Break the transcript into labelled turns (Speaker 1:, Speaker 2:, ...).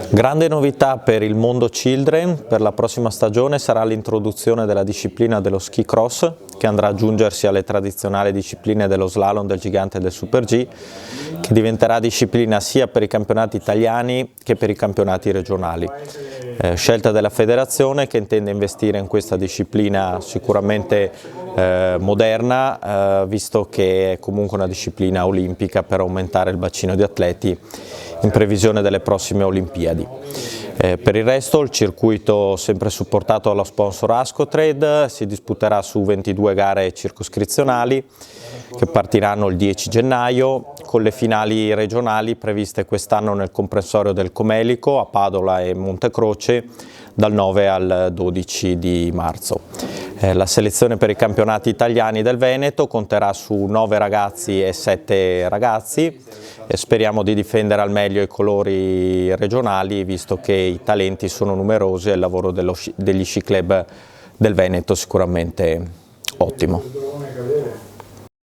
Speaker 1: Grande novità per il mondo Children per la prossima stagione sarà l'introduzione della disciplina dello ski cross, che andrà ad aggiungersi alle tradizionali discipline dello slalom, del gigante e del super G, che diventerà disciplina sia per i campionati italiani che per i campionati regionali. Scelta della federazione, che intende investire in questa disciplina sicuramente moderna, visto che è comunque una disciplina olimpica per aumentare il bacino di atleti in previsione delle prossime Olimpiadi. Per il resto il circuito, sempre supportato dallo sponsor Ascotrade, si disputerà su 22 gare circoscrizionali che partiranno il 10 gennaio, con le finali regionali previste quest'anno nel comprensorio del Comelico, a Padola e Montecroce, dal 9 al 12 di marzo. La selezione per i campionati italiani del Veneto conterà su 9 ragazzi e 7 ragazzi e speriamo di difendere al meglio i colori regionali, visto che i talenti sono numerosi e il lavoro degli sci club del Veneto sicuramente ottimo.